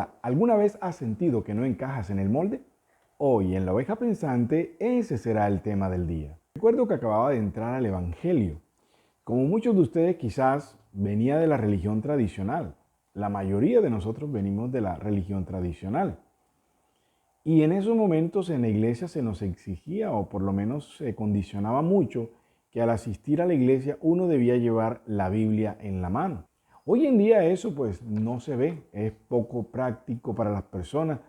Hola, ¿alguna vez has sentido que no encajas en el molde? Hoy en La Oveja Pensante ese será el tema del día. Recuerdo que acababa de entrar al Evangelio. Como muchos de ustedes quizás venía de la religión tradicional. La mayoría de nosotros venimos de la religión tradicional. Y en esos momentos en la iglesia se nos exigía, o por lo menos se condicionaba mucho, que al asistir a la iglesia uno debía llevar la Biblia en la mano. Hoy en día eso pues no se ve, es poco práctico para las personas.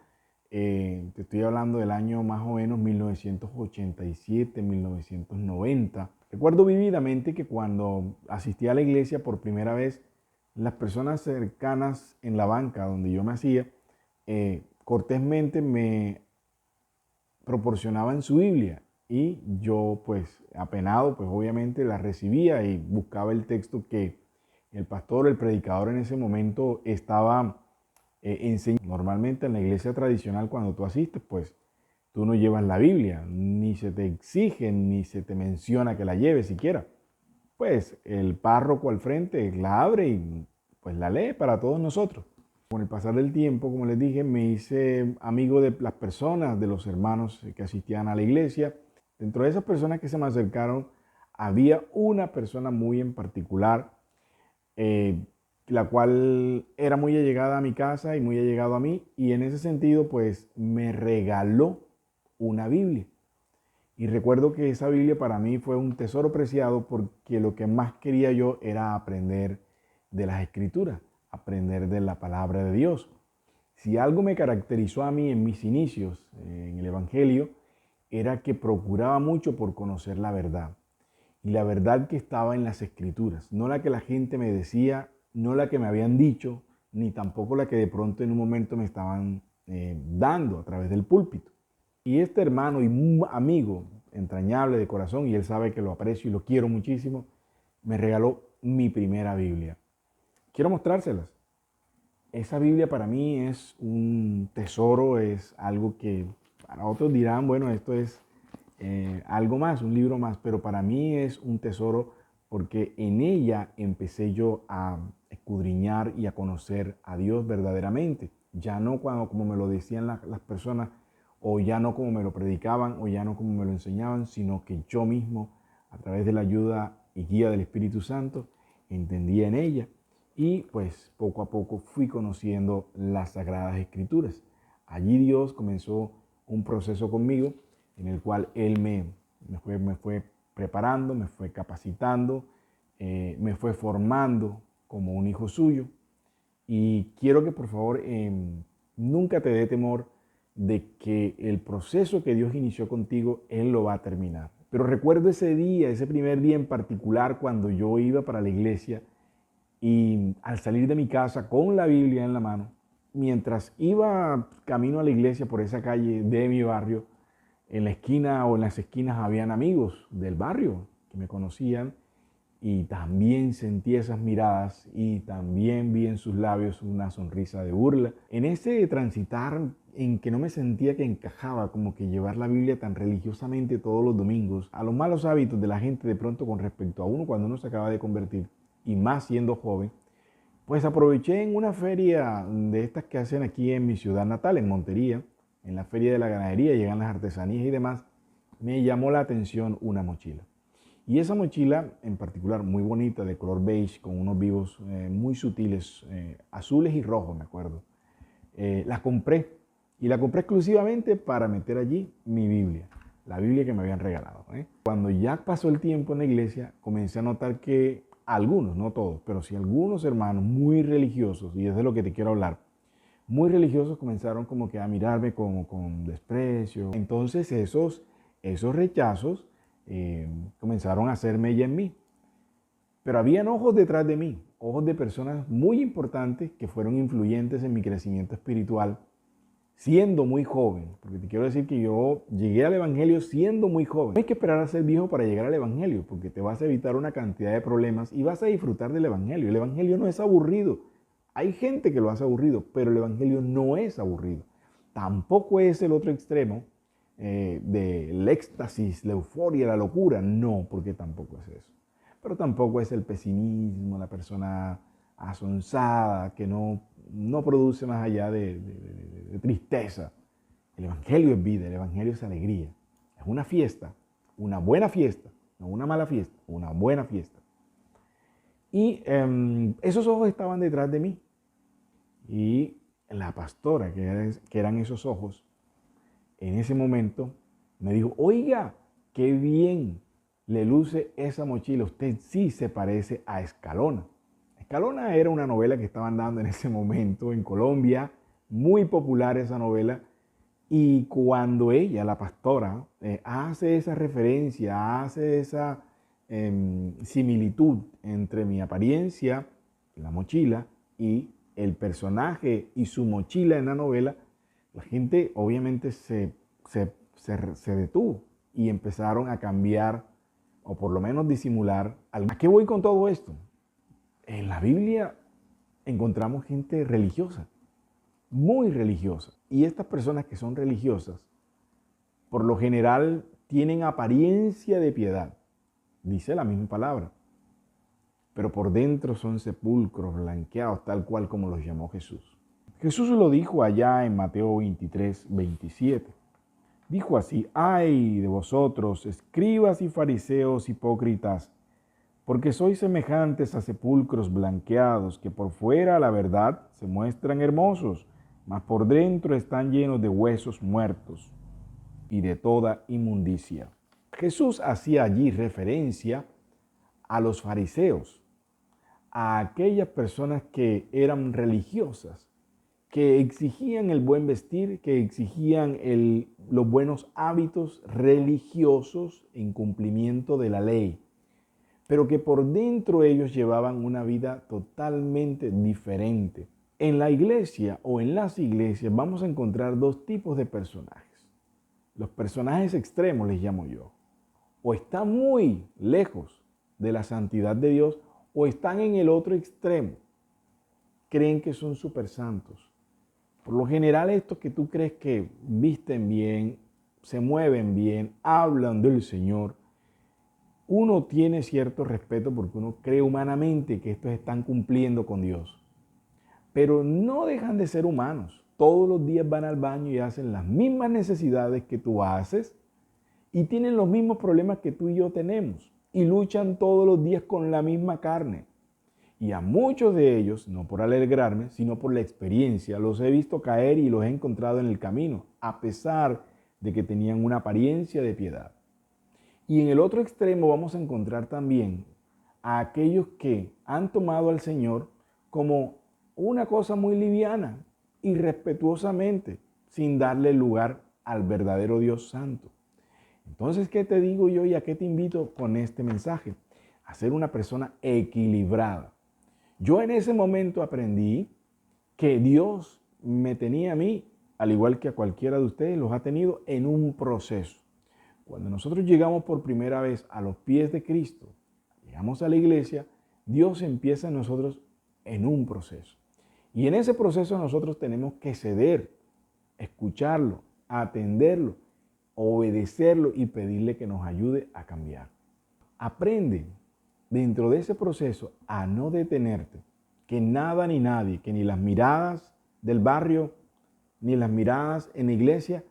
Te estoy hablando del año más o menos 1987, 1990. Recuerdo vívidamente que cuando asistí a la iglesia por primera vez, las personas cercanas en la banca donde yo me hacía, cortésmente me proporcionaban su Biblia y yo pues apenado pues obviamente la recibía y buscaba el texto que el pastor, el predicador en ese momento estaba enseñando. Normalmente en la iglesia tradicional cuando tú asistes pues tú no llevas la Biblia, ni se te exige ni se te menciona que la lleves siquiera. Pues el párroco al frente la abre y pues la lee para todos nosotros. Con el pasar del tiempo, como les dije, me hice amigo de las personas, de los hermanos que asistían a la iglesia. Dentro de esas personas que se me acercaron, había una persona muy en particular, la cual era muy allegada a mi casa y muy allegado a mí, y en ese sentido, pues me regaló una Biblia. Y recuerdo que esa Biblia para mí fue un tesoro preciado porque lo que más quería yo era aprender de las Escrituras, aprender de la palabra de Dios. Si algo me caracterizó a mí en mis inicios en el Evangelio, era que procuraba mucho por conocer la verdad. Y la verdad que estaba en las Escrituras, no la que la gente me decía, no la que me habían dicho, ni tampoco la que de pronto en un momento me estaban dando a través del púlpito. Y este hermano y amigo entrañable de corazón, y él sabe que lo aprecio y lo quiero muchísimo, me regaló mi primera Biblia. Quiero mostrárselas. Esa Biblia para mí es un tesoro, es algo que para otros dirán, bueno, esto es algo más, un libro más, pero para mí es un tesoro porque en ella empecé yo a escudriñar y a conocer a Dios verdaderamente. Ya no cuando, como me lo decían las personas, o ya no como me lo predicaban, o ya no como me lo enseñaban, sino que yo mismo, a través de la ayuda y guía del Espíritu Santo, entendía en ella. Y pues poco a poco fui conociendo las Sagradas Escrituras. Allí Dios comenzó un proceso conmigo en el cual Él me fue preparando, me fue capacitando, me fue formando como un hijo suyo. Y quiero que por favor nunca te dé temor de que el proceso que Dios inició contigo, Él lo va a terminar. Pero recuerdo ese día, ese primer día en particular, cuando yo iba para la iglesia y al salir de mi casa con la Biblia en la mano, mientras iba camino a la iglesia por esa calle de mi barrio, en la esquina o en las esquinas habían amigos del barrio que me conocían y también sentí esas miradas y también vi en sus labios una sonrisa de burla. En ese transitar en que no me sentía que encajaba como que llevar la Biblia tan religiosamente todos los domingos, a los malos hábitos de la gente de pronto con respecto a uno cuando uno se acaba de convertir y más siendo joven, pues aproveché en una feria de estas que hacen aquí en mi ciudad natal, en Montería, en la feria de la ganadería, llegan las artesanías y demás, me llamó la atención una mochila. Y esa mochila en particular, muy bonita, de color beige, con unos vivos muy sutiles, azules y rojos, me acuerdo. La compré y la compré exclusivamente para meter allí mi Biblia, la Biblia que me habían regalado. Cuando ya pasó el tiempo en la iglesia, comencé a notar que algunos, no todos, pero sí algunos hermanos muy religiosos, y es de lo que te quiero hablar, muy religiosos comenzaron como que a mirarme con desprecio. Entonces esos rechazos comenzaron a hacer mella en mí. Pero habían ojos detrás de mí, ojos de personas muy importantes que fueron influyentes en mi crecimiento espiritual, siendo muy joven. Porque te quiero decir que yo llegué al Evangelio siendo muy joven. No hay que esperar a ser viejo para llegar al Evangelio, porque te vas a evitar una cantidad de problemas y vas a disfrutar del Evangelio. El Evangelio no es aburrido. Hay gente que lo hace aburrido, pero el Evangelio no es aburrido. Tampoco es el otro extremo del éxtasis, la euforia, la locura. No, porque tampoco es eso. Pero tampoco es el pesimismo, la persona asonsada, que no produce más allá de tristeza. El Evangelio es vida, el Evangelio es alegría. Es una fiesta, una buena fiesta, no una mala fiesta, una buena fiesta. Y esos ojos estaban detrás de mí. Y la pastora, que eran esos ojos, en ese momento me dijo, oiga, qué bien le luce esa mochila. Usted sí se parece a Escalona. Escalona era una novela que estaban dando en ese momento en Colombia, muy popular esa novela. Y cuando ella, la pastora, hace esa referencia, hace esa similitud entre mi apariencia, la mochila, y el personaje y su mochila en la novela, la gente obviamente se detuvo y empezaron a cambiar o por lo menos disimular. ¿A qué voy con todo esto? En la Biblia encontramos gente religiosa, muy religiosa. Y estas personas que son religiosas, por lo general, tienen apariencia de piedad. Dice la misma palabra. Pero por dentro son sepulcros blanqueados, tal cual como los llamó Jesús. Jesús lo dijo allá en Mateo 23, 27. Dijo así, ay de vosotros, escribas y fariseos hipócritas, porque sois semejantes a sepulcros blanqueados, que por fuera, la verdad, se muestran hermosos, mas por dentro están llenos de huesos muertos y de toda inmundicia. Jesús hacía allí referencia a los fariseos, a aquellas personas que eran religiosas, que exigían el buen vestir, que exigían los buenos hábitos religiosos en cumplimiento de la ley, pero que por dentro ellos llevaban una vida totalmente diferente. En la iglesia o en las iglesias vamos a encontrar dos tipos de personajes. Los personajes extremos les llamo yo. O están muy lejos de la santidad de Dios o están en el otro extremo. Creen que son súper santos. Por lo general estos que tú crees que visten bien, se mueven bien, hablan del Señor, uno tiene cierto respeto porque uno cree humanamente que estos están cumpliendo con Dios. Pero no dejan de ser humanos. Todos los días van al baño y hacen las mismas necesidades que tú haces y tienen los mismos problemas que tú y yo tenemos y luchan todos los días con la misma carne. Y a muchos de ellos, no por alegrarme, sino por la experiencia, los he visto caer y los he encontrado en el camino, a pesar de que tenían una apariencia de piedad. Y en el otro extremo vamos a encontrar también a aquellos que han tomado al Señor como una cosa muy liviana, irrespetuosamente, sin darle lugar al verdadero Dios Santo. Entonces, ¿qué te digo yo y a qué te invito con este mensaje? A ser una persona equilibrada. Yo en ese momento aprendí que Dios me tenía a mí, al igual que a cualquiera de ustedes, los ha tenido en un proceso. Cuando nosotros llegamos por primera vez a los pies de Cristo, llegamos a la iglesia, Dios empieza en nosotros en un proceso. Y en ese proceso nosotros tenemos que ceder, escucharlo, atenderlo, obedecerlo y pedirle que nos ayude a cambiar. Aprende dentro de ese proceso a no detenerte, que nada ni nadie, que ni las miradas del barrio, ni las miradas en la iglesia,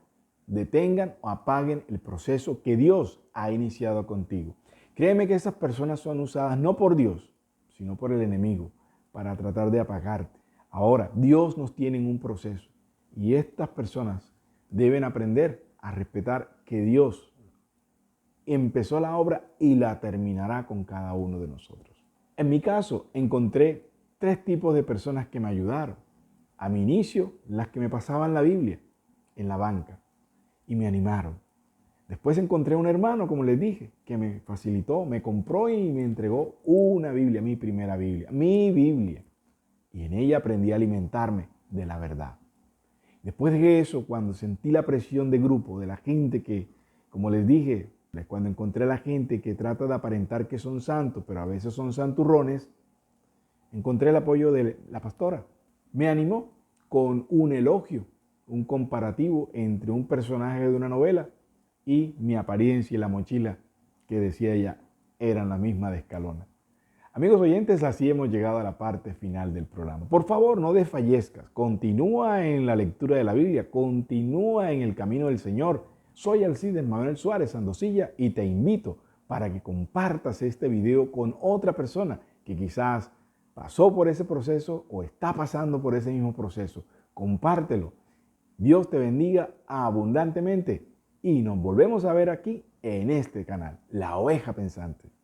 detengan o apaguen el proceso que Dios ha iniciado contigo. Créeme que esas personas son usadas no por Dios, sino por el enemigo, para tratar de apagarte. Ahora, Dios nos tiene en un proceso y estas personas deben aprender a respetar que Dios empezó la obra y la terminará con cada uno de nosotros. En mi caso, encontré tres tipos de personas que me ayudaron. A mi inicio, las que me pasaban la Biblia en la banca y me animaron. Después encontré un hermano, como les dije, que me facilitó, me compró y me entregó una Biblia, mi primera Biblia, mi Biblia. Y en ella aprendí a alimentarme de la verdad. Después de eso, cuando sentí la presión de grupo, de la gente que, como les dije, cuando encontré a la gente que trata de aparentar que son santos, pero a veces son santurrones, encontré el apoyo de la pastora. Me animó con un elogio, un comparativo entre un personaje de una novela y mi apariencia y la mochila que decía ella eran la misma de Escalona. Amigos oyentes, así hemos llegado a la parte final del programa. Por favor, no desfallezcas. Continúa en la lectura de la Biblia. Continúa en el camino del Señor. Soy Alcides Manuel Suárez Andosilla y te invito para que compartas este video con otra persona que quizás pasó por ese proceso o está pasando por ese mismo proceso. Compártelo. Dios te bendiga abundantemente y nos volvemos a ver aquí en este canal, La Oveja Pensante.